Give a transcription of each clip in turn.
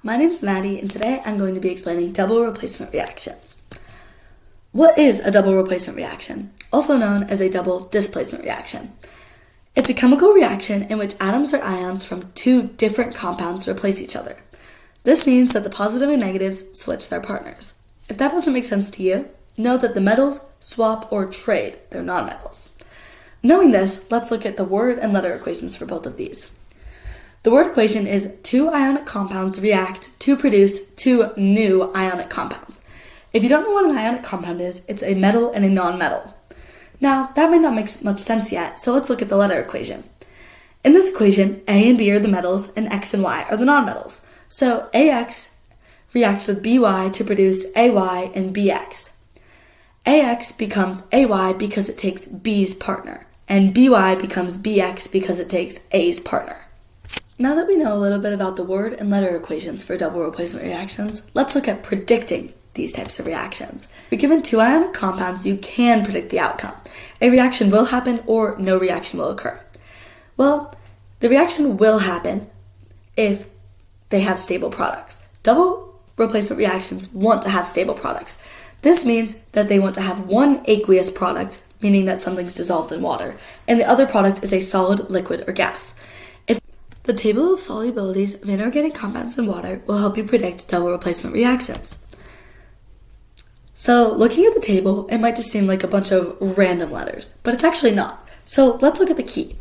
my name is Maddie, and today I'm going to be explaining double replacement reactions. What is a double replacement reaction, also known as a double displacement reaction? It's a chemical reaction in which atoms or ions from two different compounds replace each other. This means that the positive and negatives switch their partners. If that doesn't make sense to you, know that the metals swap or trade their nonmetals. Knowing this, let's look at the word and letter equations for both of these. The word equation is two ionic compounds react to produce two new ionic compounds. If you don't know what an ionic compound is, it's a metal and a nonmetal. Now, that might not make much sense yet, so let's look at the letter equation. In this equation, A and B are the metals and X and Y are the nonmetals. So AX reacts with BY to produce AY and BX. AX becomes AY because it takes B's partner, and BY becomes BX because it takes A's partner. Now that we know a little bit about the word and letter equations for double replacement reactions, let's look at predicting these types of reactions. If you're given two ionic compounds, you can predict the outcome. A reaction will happen or no reaction will occur. Well, the reaction will happen if they have stable products. Double replacement reactions want to have stable products. This means that they want to have one aqueous product, meaning that something's dissolved in water, and the other product is a solid, liquid, or gas. The table of solubilities of inorganic compounds in water will help you predict double replacement reactions. So, looking at the table, it might just seem like a bunch of random letters, but it's actually not. So, let's look at the key.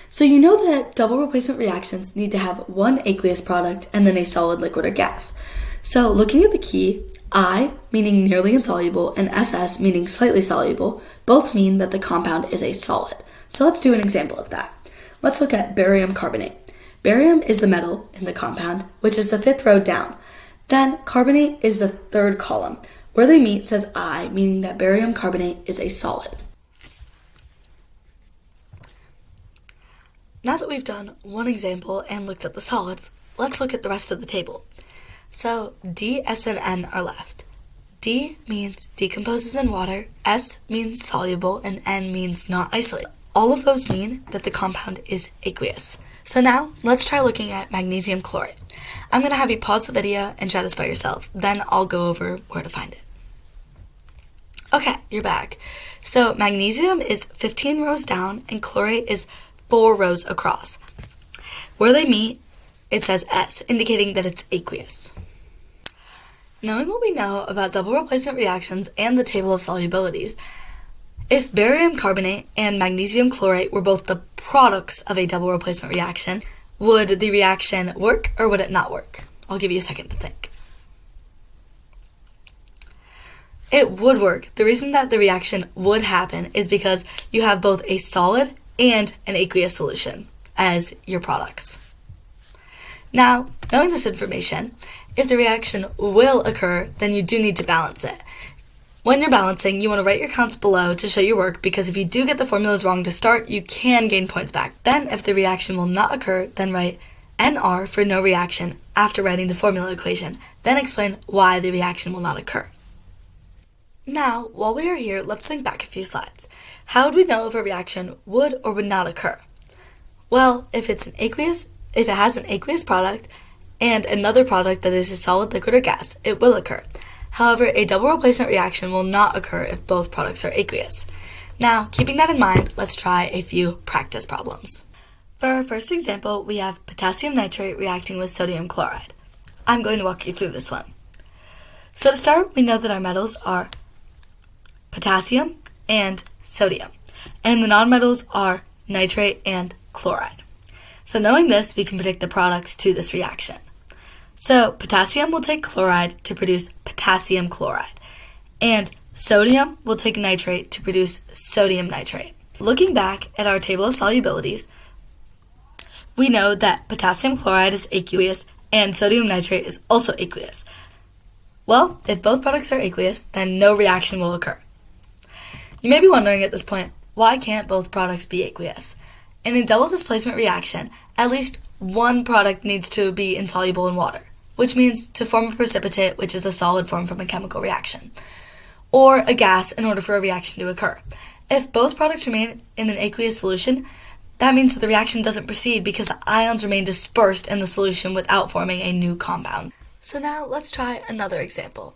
So, you know that double replacement reactions need to have one aqueous product and then a solid, liquid, or gas. So, looking at the key, I, meaning nearly insoluble, and SS, meaning slightly soluble, both mean that the compound is a solid. So, let's do an example of that. Let's look at barium carbonate. Barium is the metal in the compound, which is the fifth row down. Then carbonate is the third column. Where they meet says I, meaning that barium carbonate is a solid. Now that we've done one example and looked at the solids, let's look at the rest of the table. So D, S, and N are left. D means decomposes in water, S means soluble, and N means not isolated. All of those mean that the compound is aqueous. So now, let's try looking at magnesium chloride. I'm going to have you pause the video and try this by yourself. Then I'll go over where to find it. Okay, you're back. So magnesium is 15 rows down and chlorate is 4 rows across. Where they meet, it says S, indicating that it's aqueous. Knowing what we know about double replacement reactions and the table of solubilities, if barium carbonate and magnesium chlorate were both the products of a double replacement reaction, would the reaction work or would it not work? I'll give you a second to think. It would work. The reason that the reaction would happen is because you have both a solid and an aqueous solution as your products. Now, knowing this information, if the reaction will occur, then you do need to balance it. When you're balancing, you want to write your counts below to show your work because if you do get the formulas wrong to start, you can gain points back. Then, if the reaction will not occur, then write NR for no reaction after writing the formula equation. Then explain why the reaction will not occur. Now, while we are here, let's think back a few slides. How would we know if a reaction would or would not occur? Well, if it has an aqueous product and another product that is a solid, liquid, or gas, it will occur. However, a double replacement reaction will not occur if both products are aqueous. Now, keeping that in mind, let's try a few practice problems. For our first example, we have potassium nitrate reacting with sodium chloride. I'm going to walk you through this one. So to start, we know that our metals are potassium and sodium, and the nonmetals are nitrate and chloride. So knowing this, we can predict the products to this reaction. So potassium will take chloride to produce potassium chloride, and sodium will take nitrate to produce sodium nitrate. Looking back at our table of solubilities, we know that potassium chloride is aqueous and sodium nitrate is also aqueous. Well, if both products are aqueous, then no reaction will occur. You may be wondering at this point, why can't both products be aqueous? In a double displacement reaction, at least one product needs to be insoluble in water, which means to form a precipitate, which is a solid form from a chemical reaction, or a gas in order for a reaction to occur. If both products remain in an aqueous solution, that means that the reaction doesn't proceed because the ions remain dispersed in the solution without forming a new compound. So now let's try another example.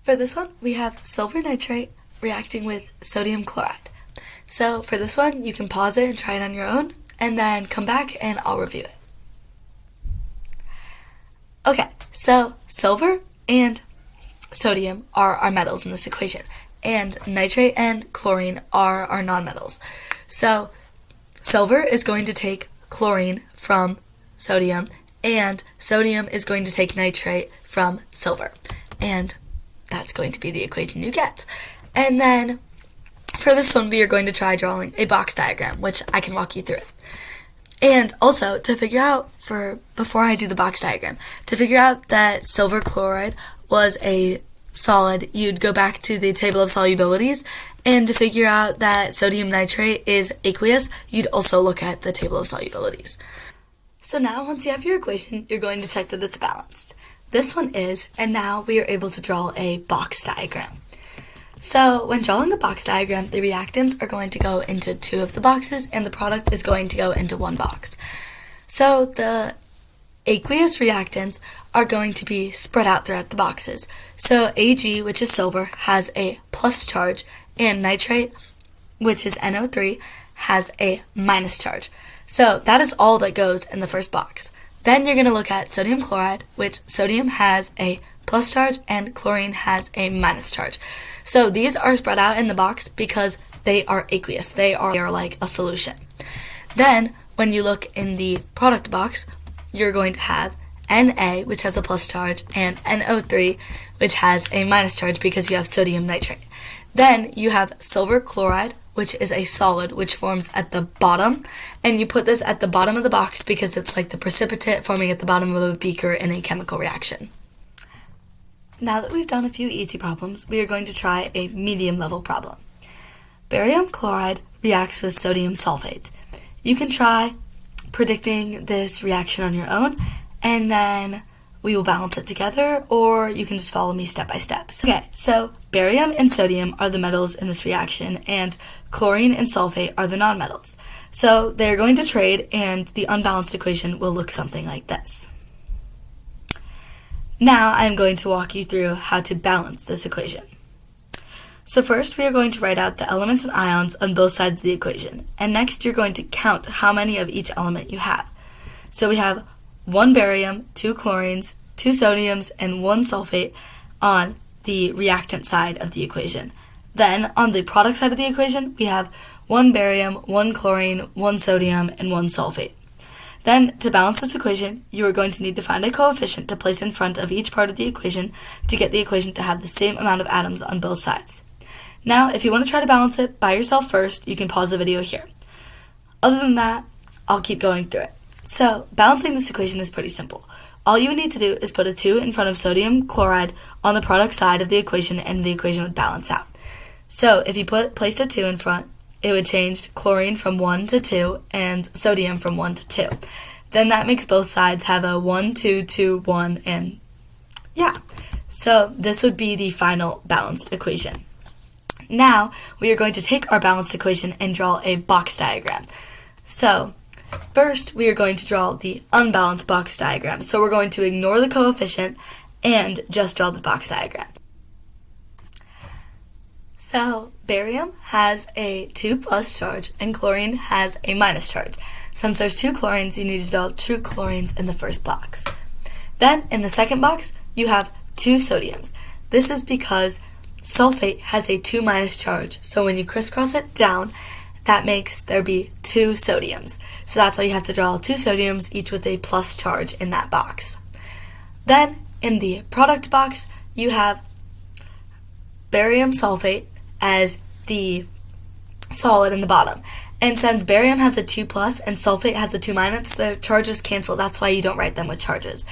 For this one, we have silver nitrate reacting with sodium chloride. So for this one, you can pause it and try it on your own, and then come back and I'll review it. Okay, so silver and sodium are our metals in this equation, and nitrate and chlorine are our nonmetals. So silver is going to take chlorine from sodium, and sodium is going to take nitrate from silver. And that's going to be the equation you get. And then for this one, we are going to try drawing a box diagram, which I can walk you through it. And also, to figure out, before I do the box diagram, to figure out that silver chloride was a solid, you'd go back to the table of solubilities, and to figure out that sodium nitrate is aqueous, you'd also look at the table of solubilities. So now, once you have your equation, you're going to check that it's balanced. This one is, and now we are able to draw a box diagram. So when drawing a box diagram, the reactants are going to go into 2 of the boxes, and the product is going to go into 1 box. So the aqueous reactants are going to be spread out throughout the boxes. So Ag, which is silver, has a plus charge, and nitrate, which is NO3, has a minus charge. So that is all that goes in the first box. Then you're going to look at sodium chloride, which sodium has a plus charge and chlorine has a minus charge. So these are spread out in the box because they are aqueous. They are like a solution. Then when you look in the product box, you're going to have Na, which has a plus charge, and NO3, which has a minus charge because you have sodium nitrate. Then you have silver chloride, which is a solid which forms at the bottom, and you put this at the bottom of the box because it's like the precipitate forming at the bottom of a beaker in a chemical reaction. Now that we've done a few easy problems, we are going to try a medium level problem. Barium chloride reacts with sodium sulfate. You can try predicting this reaction on your own, and then we will balance it together, or you can just follow me step by step. Okay, so barium and sodium are the metals in this reaction, and chlorine and sulfate are the nonmetals. So they're going to trade, and the unbalanced equation will look something like this. Now I'm going to walk you through how to balance this equation. So first we are going to write out the elements and ions on both sides of the equation, and next you're going to count how many of each element you have. So we have 1 barium, 2 chlorines, 2 sodiums, and 1 sulfate on the reactant side of the equation. Then on the product side of the equation, we have 1 barium, 1 chlorine, 1 sodium, and 1 sulfate. Then, to balance this equation, you are going to need to find a coefficient to place in front of each part of the equation to get the equation to have the same amount of atoms on both sides. Now, if you want to try to balance it by yourself first, you can pause the video here. Other than that, I'll keep going through it. So, balancing this equation is pretty simple. All you would need to do is put a 2 in front of sodium chloride on the product side of the equation, and the equation would balance out. So, if you placed a 2 in front, it would change chlorine from 1 to 2 and sodium from 1 to 2. Then that makes both sides have a 1, 2, 2, 1, and yeah. So this would be the final balanced equation. Now we are going to take our balanced equation and draw a box diagram. So first we are going to draw the unbalanced box diagram. So we're going to ignore the coefficient and just draw the box diagram. So, barium has a 2 plus charge and chlorine has a minus charge. Since there's 2 chlorines, you need to draw 2 chlorines in the first box. Then, in the second box, you have 2 sodiums. This is because sulfate has a 2 minus charge, so when you crisscross it down, that makes there be 2 sodiums. So that's why you have to draw 2 sodiums, each with a plus charge in that box. Then, in the product box, you have barium sulfate as the solid in the bottom. And since barium has a 2 plus and sulfate has a 2 minus, the charges cancel. That's why you don't write them with charges.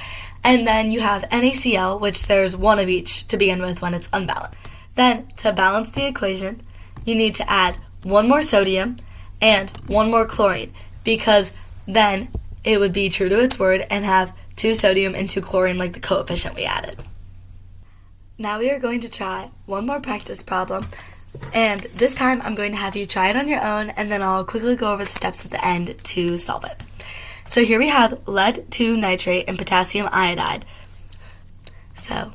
And then you have NaCl, which there's 1 of each to begin with when it's unbalanced. Then, to balance the equation, you need to add 1 more sodium and 1 more chlorine, because then it would be true to its word and have 2 sodium and 2 chlorine like the coefficient we added. Now we are going to try one more practice problem, and this time I'm going to have you try it on your own, and then I'll quickly go over the steps at the end to solve it. So here we have lead 2 nitrate and potassium iodide. So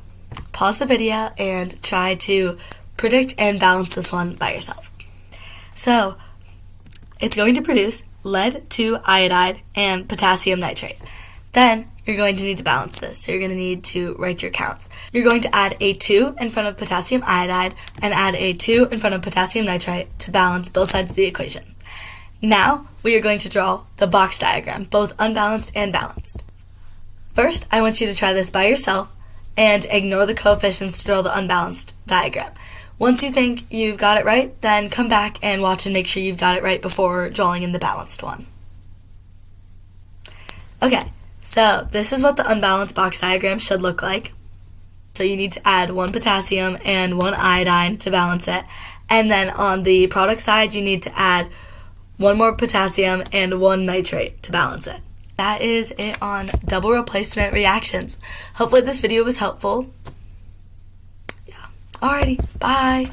pause the video and try to predict and balance this one by yourself. So it's going to produce lead 2 iodide and potassium nitrate. Then you're going to need to balance this. So you're going to need to write your counts. You're going to add a 2 in front of potassium iodide and add a 2 in front of potassium nitrate to balance both sides of the equation. Now we are going to draw the box diagram, both unbalanced and balanced. First, I want you to try this by yourself and ignore the coefficients to draw the unbalanced diagram. Once you think you've got it right, then come back and watch and make sure you've got it right before drawing in the balanced one. Okay, so this is what the unbalanced box diagram should look like. So you need to add 1 potassium and 1 iodine to balance it. And then on the product side, you need to add 1 more potassium and 1 nitrate to balance it. That is it on double replacement reactions. Hopefully this video was helpful. Yeah. Alrighty, bye.